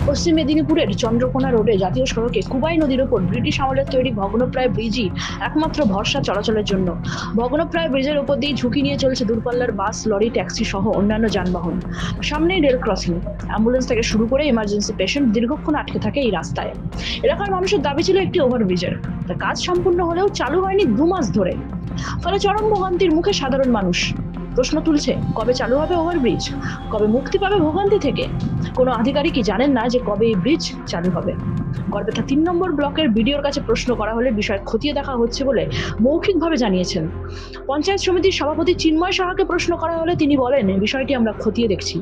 পশ্চিম মেদিনীপুরের চন্দ্রকোনা রোডে জাতীয় সড়কে কুবাই নদীর ওপর ব্রিটিশ আমলের তৈরি ভগ্নপ্রায় ব্রিজই একমাত্র ভরসা চলাচলের জন্য। ভগ্নপ্রায় ব্রিজের ওপর দিয়ে ঝুঁকি নিয়ে চলছে দূরপাল্লার বাস, লরি, ট্যাক্সি সহ অন্যান্য যানবাহন। সামনেই রেল ক্রসিং, অ্যাম্বুলেন্স থেকে শুরু করে ইমার্জেন্সি পেশেন্ট দীর্ঘক্ষণ আটকে থাকে এই রাস্তায়। এলাকার মানুষের দাবি ছিল একটি ওভারব্রিজের, তা কাজ সম্পূর্ণ হলেও চালু হয়নি 2 মাস ধরে। ফলে চরম ভোগান্তির মুখে সাধারণ মানুষ। প্রশ্ন তুলছে, কবে চালু হবে ওভারব্রিজ, কবে মুক্তি পাবে ভোগান্তি থেকে? কোনো আধিকারিকই জানেন না যে কবে এই ব্রিজ চালু হবে। গড়বেতা 3 নম্বর ব্লকের বিডিওর কাছে প্রশ্ন করা হলে বিষয় খতিয়ে দেখা হচ্ছে বলে মৌখিকভাবে জানিয়েছেন। পঞ্চায়েত সমিতির সভাপতি চিন্ময় সাহাকে প্রশ্ন করা হলে তিনি বলেন, বিষয়টি আমরা খতিয়ে দেখছি।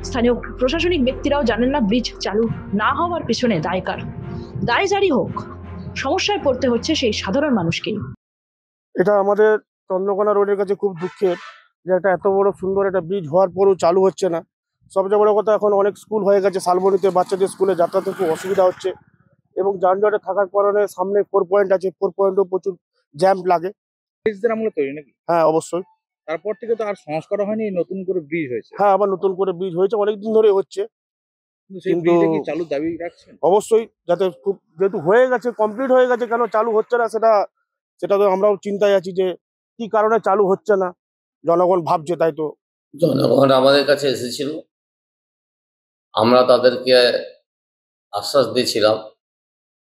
স্থানীয় প্রশাসনিক ব্যক্তিরাও জানেন না ব্রিজ চালু না হওয়ার পিছনে দায় কার। দায় জারি হোক, সমস্যায় পড়তে হচ্ছে সেই সাধারণ মানুষকেই। এটা আমাদের চন্দ্রকোনা রোডের কাছে খুব দুঃখের যে একটা এত বড় সুন্দর একটা ব্রিজ হওয়ার পরও চালু হচ্ছে না। সবচেয়ে বড় কথা, এখন অনেক স্কুল হয়ে গেছে, শালবনীতে বাচ্চাদের স্কুলে যাতায়াতে খুব অসুবিধা হচ্ছে এবং যানজটে থাকার কারণে সামনে 4 পয়েন্ট আছে, 4 পয়েন্টও প্রচুর জ্যাম লাগে। ব্রিজদের আমলে তৈরি নাকি? হ্যাঁ, অবশ্যই। তারপর থেকে তো আর সংস্কার হয়নি, নতুন করে ব্রিজ হয়েছে। হ্যাঁ, আবার নতুন করে ব্রিজ হয়েছে, অনেকদিন ধরে হচ্ছে। কিন্তু সেই কিন্তু ব্রিজে কি চালু দাবি রাখছেন? অবশ্যই, যাতে খুব যেহেতু হয়ে গেছে, কমপ্লিট হয়ে গেছে, কেন চালু হচ্ছে না সেটা তো আমরাও চিন্তায় আছি যে কি কারণে চালু হচ্ছে না। জনগণ ভাবছে, তাই তো। জনগণ আমাদের কাছে এসেছিল, আমরা তাদেরকে আশ্বাস দিয়েছিলাম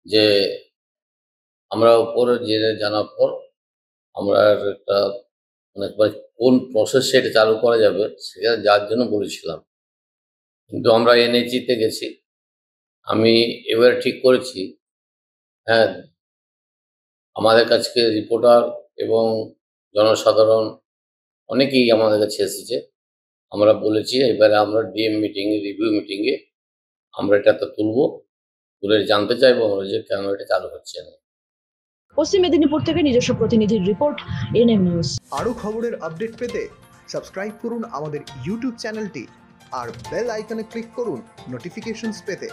যে আমরা উপরে জেনে জানার পর আমরা একটা মানে কোন প্রসেসে এটা চালু করা যাবে সেটা যার জন্য বলেছিলাম। কিন্তু আমরা এনএইচতে গেছি, আমি এবারে ঠিক করেছি। হ্যাঁ, আমাদের কাছে রিপোর্টার এবং জনসাধারণ অনেকেই আমাদের কাছে এসেছে। আমরা বলেছি এবারে আমরা ডিএম মিটিংয়ে, রিভিউ মিটিংয়ে আমরা এটাতে তুলে জানতে চাইবো আমরা যে কেন এটা চালু হচ্ছে না। পশ্চিম মেদিনীপুর থেকে নিজস্ব প্রতিনিধির রিপোর্ট, এনএম নিউজ। আরও খবরের আপডেট পেতে সাবস্ক্রাইব করুন আমাদের ইউটিউব চ্যানেলটি আর বেল আইকনে ক্লিক করুন নোটিফিকেশনস পেতে।